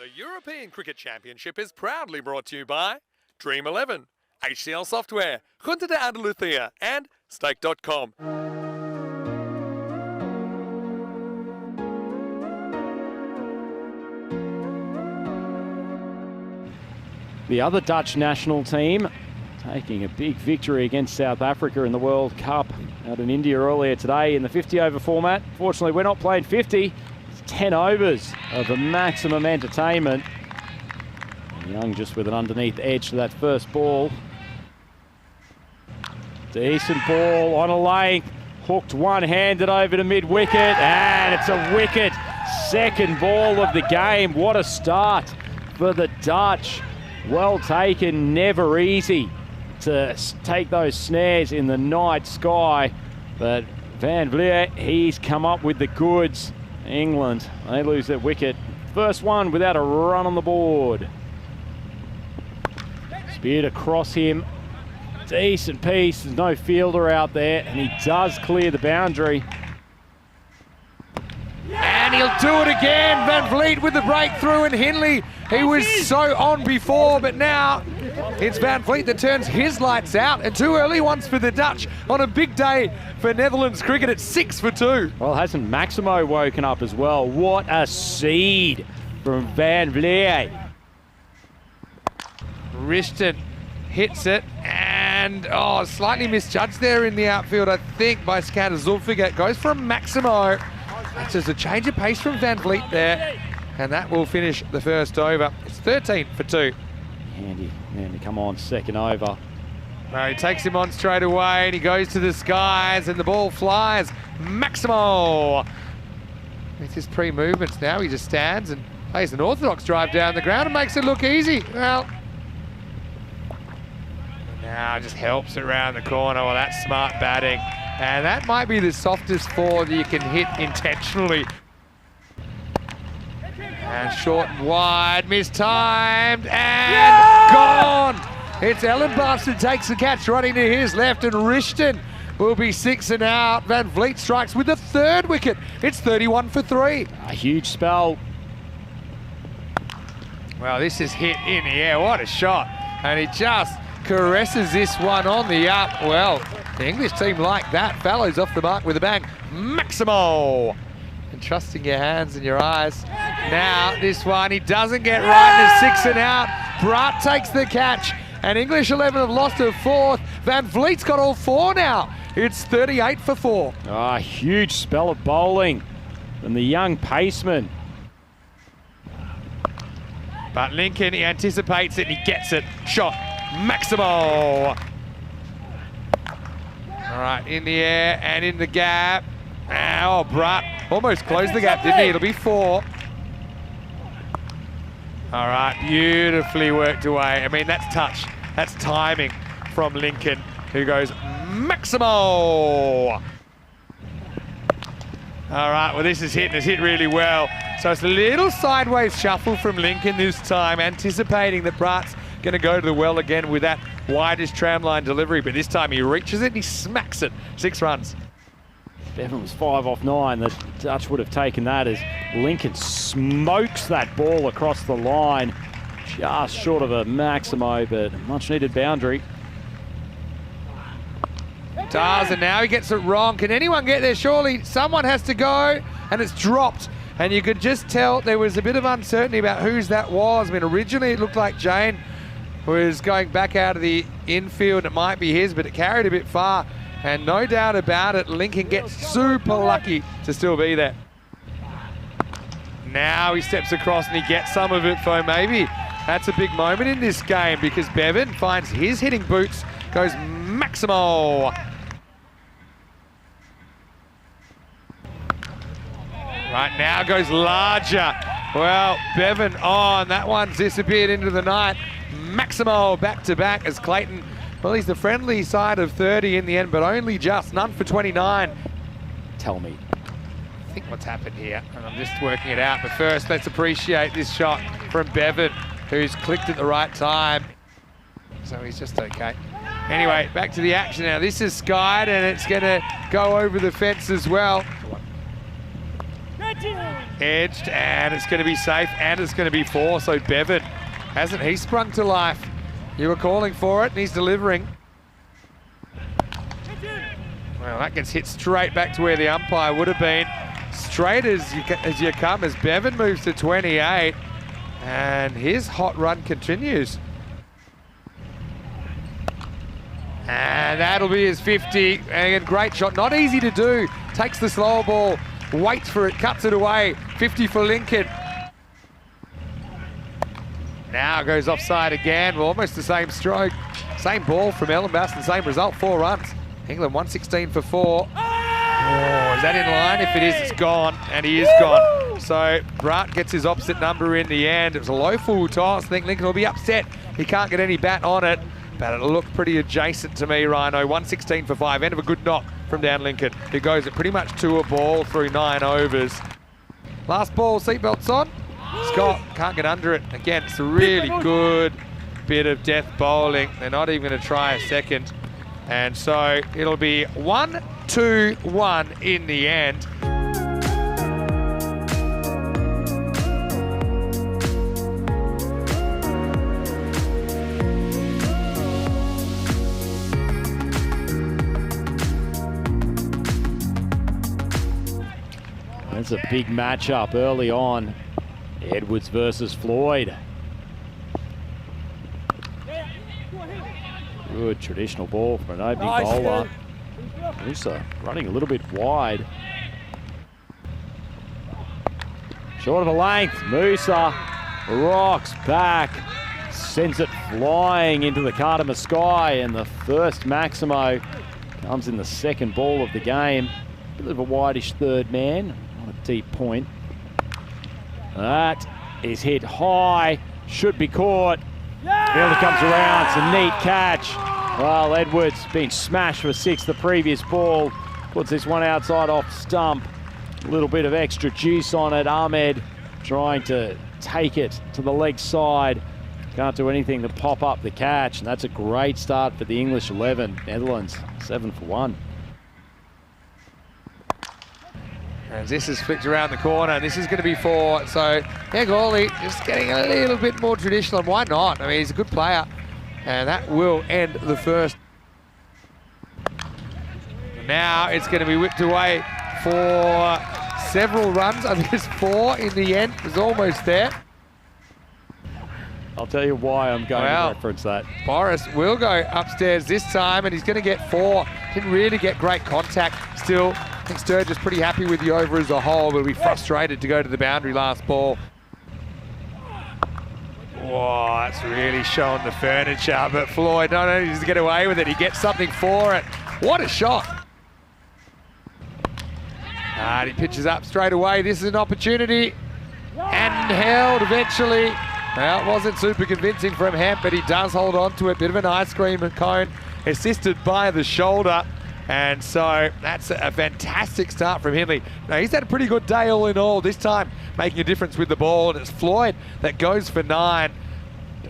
The European Cricket Championship is proudly brought to you by Dream11, HCL Software, Junta de Andalucía, and Stake.com. The other Dutch national team taking a big victory against South Africa in the World Cup out in India earlier today in the 50-over format. Fortunately, we're not playing 50. It's 10 overs of the maximum entertainment. And Young just with an underneath edge to that first ball. Decent ball on a length. Hooked one-handed over to mid-wicket, and it's a wicket. Second ball of the game. What a start for the Dutch. Well taken, never easy to take those snares in the night sky. But Van Vliet, he's come up with the goods. England, they lose their wicket. First one without a run on the board. Speared across him. Decent piece, there's no fielder out there, and he does clear the boundary. And he'll do it again. Van Vliet with the breakthrough, and Hindley, he was so on before, but now it's Van Vliet that turns his lights out, and two early ones for the Dutch on a big day for Netherlands cricket at 6 for 2. Well, hasn't Maximo woken up as well? What a seed from Van Vliet. Rishton hits it, and slightly misjudged there in the outfield, I think, by Skander Zulfiger. Goes for Maximo. That's just a change of pace from Van Vliet there, and that will finish the first over. It's 13 for 2. Andy, come on, second over. He takes him on straight away, and he goes to the skies, and the ball flies. Maximo! With his pre-movements now, he just stands and plays an orthodox drive down the ground and makes it look easy. Well, now just helps it around the corner. Well, that's smart batting. And that might be the softest four that you can hit intentionally. And short and wide, mistimed, and gone! It's Ellenbus who takes the catch right into his left, and Rishton will be 6 and out. Van Vliet strikes with the third wicket. It's 31 for 3. A huge spell. Well, this is hit in the air. What a shot. And he just caresses this one on the up. Well, the English team like that. Fallows off the mark with a bang. Maximo! And trusting your hands and your eyes. Now, this one, he doesn't get right, and it's 6 and out. Brat takes the catch, and English 11 have lost a fourth. Van Vliet's got all 4 now. It's 38 for 4. A huge spell of bowling from the young paceman. But Lincoln, he anticipates it, and he gets it. Shot. Maximo! All right, in the air and in the gap. Oh, Brat almost closed the gap, didn't he? It'll be 4. All right, beautifully worked away. I mean, that's touch. That's timing from Lincoln, who goes Maximo! All right, well, this is hit, and it's hit really well. So it's a little sideways shuffle from Lincoln this time, anticipating that Brat's going to go to the well again with that widest tramline delivery, but this time he reaches it and he smacks it. 6 runs. Bevan was 5 off 9. The Dutch would have taken that as Lincoln smokes that ball across the line. Just short of a Maximo, but a much needed boundary. Does, and now he gets it wrong. Can anyone get there? Surely someone has to go, and it's dropped. And you could just tell there was a bit of uncertainty about whose that was. I mean, originally it looked like Jane was going back out of the infield. It might be his, but it carried a bit far. And no doubt about it, Lincoln gets super lucky to still be there. Now he steps across and he gets some of it, for maybe that's a big moment in this game, because Bevan finds his hitting boots, goes Maximo. Right now goes larger. Well, Bevan on, that one's disappeared into the night. Maximo back to back as Clayton, well, he's the friendly side of 30 in the end, but only just, none for 29. Tell me. I think what's happened here, and I'm just working it out, but first let's appreciate this shot from Bevan, who's clicked at the right time. So he's just okay. Anyway, back to the action now. This is skied, and it's gonna go over the fence as well. edged, and it's going to be safe, and it's going to be 4. So Bevan, hasn't he sprung to life? You were calling for it, and he's delivering. Well, that gets hit straight back to where the umpire would have been. Straight as you come, as Bevan moves to 28, and his hot run continues. And that'll be his 50, and a great shot. Not easy to do. Takes the slower ball, waits for it, cuts it away. 50 for Lincoln. Now goes offside again. Well, almost the same stroke. Same ball from Ellenbaston, same result, 4 runs. England 116 for 4. Oh, is that in line? If it is, it's gone, and he is gone. So Grant gets his opposite number in the end. It was a low full toss. I think Lincoln will be upset. He can't get any bat on it, but it'll look pretty adjacent to me, Rhino. 116 for 5. End of a good knock from down Lincoln, who goes at pretty much 2 a ball through 9 overs. Last ball, seatbelts on. Scott can't get under it. Again, it's a really good bit of death bowling. They're not even going to try a second. And so it'll be 1-2-1 in the end. That's a big matchup early on. Edwards versus Floyd. Good traditional ball for an opening bowler. Musa running a little bit wide. Short of the length. Musa rocks back, sends it flying into the Cardimer sky, and the first Maximo comes in the second ball of the game. A bit of a wideish third man on a deep point. That is hit high, should be caught. Fielder comes around, it's a neat catch. Well, Edwards been smashed for 6 the previous ball. Puts this one outside off stump. A little bit of extra juice on it. Ahmed trying to take it to the leg side. Can't do anything to pop up the catch, and that's a great start for the English 11. Netherlands 7 for 1. As this is flicked around the corner, this is going to be 4. So Egoli just getting a little bit more traditional, and why not? I mean, he's a good player, and that will end the first. Now it's going to be whipped away for several runs. I think it's 4 in the end. It was almost there. I'll tell you why I'm going to reference that. Boris will go upstairs this time, and he's going to get 4. Didn't really get great contact still. I think Sturgis pretty happy with the over as a whole, but will be frustrated to go to the boundary last ball. Whoa, that's really showing the furniture, but Floyd not only does he get away with it, he gets something for it. What a shot. And he pitches up straight away. This is an opportunity, and held eventually. Well, it wasn't super convincing from Hemp, but he does hold on to it. Bit of an ice cream cone, assisted by the shoulder. And so that's a fantastic start from Hindley. Now, he's had a pretty good day all in all, this time making a difference with the ball, and it's Floyd that goes for 9.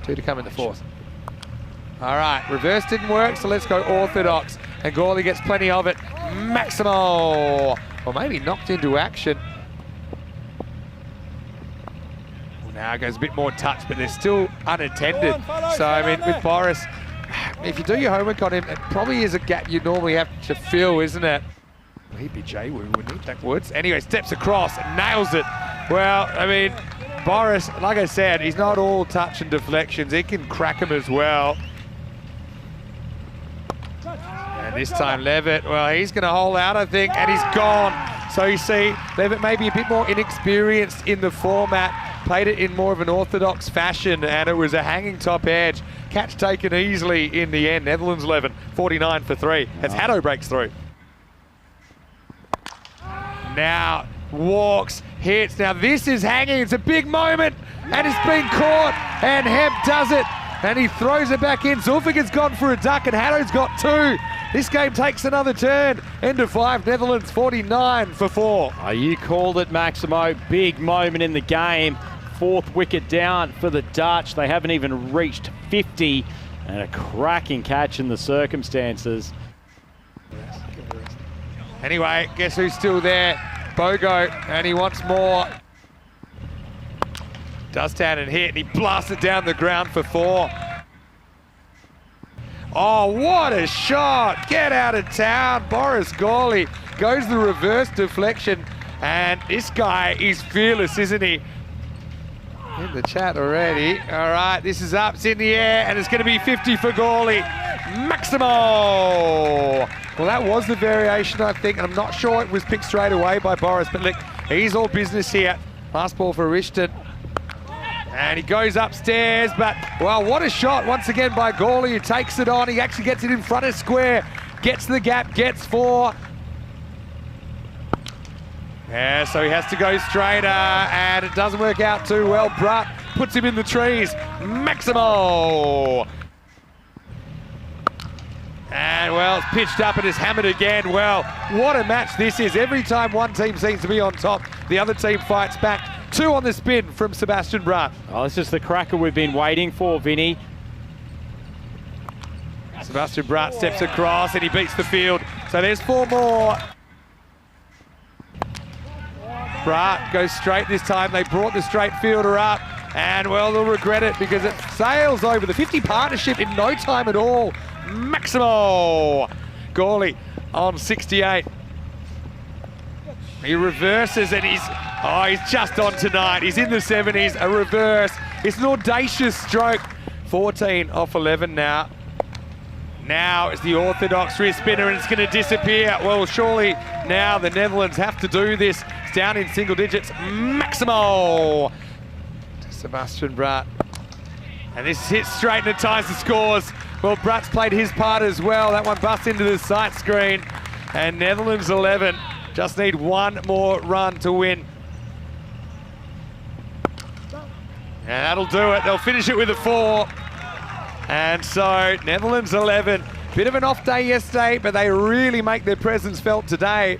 2 to come in the 4th. All right, reverse didn't work, so let's go orthodox. And Gawley gets plenty of it. Maximo, or maybe knocked into action. Well, now it goes a bit more touch, but they're still unattended. So, I mean, with Boris, if you do your homework on him, it probably is a gap you normally have to fill, isn't it? Well, he'd be J-Woo, wouldn't he? That Woods. Anyway, steps across and nails it. Well, I mean, Boris, like I said, he's not all touch and deflections. He can crack them as well. And this time Levitt, well, he's going to hold out, I think, and he's gone. So you see, Levitt may be a bit more inexperienced in the format, played it in more of an orthodox fashion, and it was a hanging top edge. Catch taken easily in the end. Netherlands 11, 49 for 3, as Haddo breaks through. Now, walks, hits. Now this is hanging, it's a big moment, and it's been caught, and Hemp does it, and he throws it back in. Zulfikar's gone for a duck, and Haddo's got 2. This game takes another turn. End of 5, Netherlands 49 for 4. Oh, you called it, Maximo. Big moment in the game. 4th wicket down for the Dutch. They haven't even reached 50, and a cracking catch in the circumstances. Anyway, guess who's still there? Bogo, and he wants more. Does stand and hit, and he blasts it down the ground for 4. Oh, what a shot! Get out of town. Boris Gawley goes the reverse deflection, and this guy is fearless, isn't he? In the chat already. All right, this is up, it's in the air, and it's going to be 50 for Gawley. Maximo! Well, that was the variation, I think, and I'm not sure it was picked straight away by Boris, but look, he's all business here. Last ball for Rishton. And he goes upstairs, but, well, what a shot once again by Gawley, who takes it on. He actually gets it in front of square, gets the gap, gets 4. Yeah, so he has to go straighter, and it doesn't work out too well. Brutt puts him in the trees. Maximo! And, well, it's pitched up and is hammered again. Well, what a match this is. Every time one team seems to be on top, the other team fights back. 2 on the spin from Sebastian Brutt. Oh, this is the cracker we've been waiting for, Vinny. Sebastian Brutt steps across and he beats the field. So there's 4 more. Brutt goes straight this time. They brought the straight fielder up, and, well, they'll regret it because it sails over the 50 partnership in no time at all. Maximo! Gawley on 68. He reverses and he's just on tonight. He's in the 70s, a reverse. It's an audacious stroke. 14 off 11 now. Now it's the orthodox wrist spinner and it's going to disappear. Well, surely now the Netherlands have to do this. It's down in single digits. Maximo to Sebastian Brutt. And this hits straight and it ties the scores. Well, Brutt's played his part as well. That one busts into the sight screen. And Netherlands 11 just need 1 more run to win. And that'll do it. They'll finish it with a 4. And so Netherlands 11, bit of an off day yesterday, but they really make their presence felt today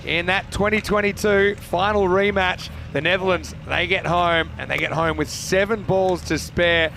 in that 2022 final rematch. The Netherlands, they get home, and they get home with 7 balls to spare.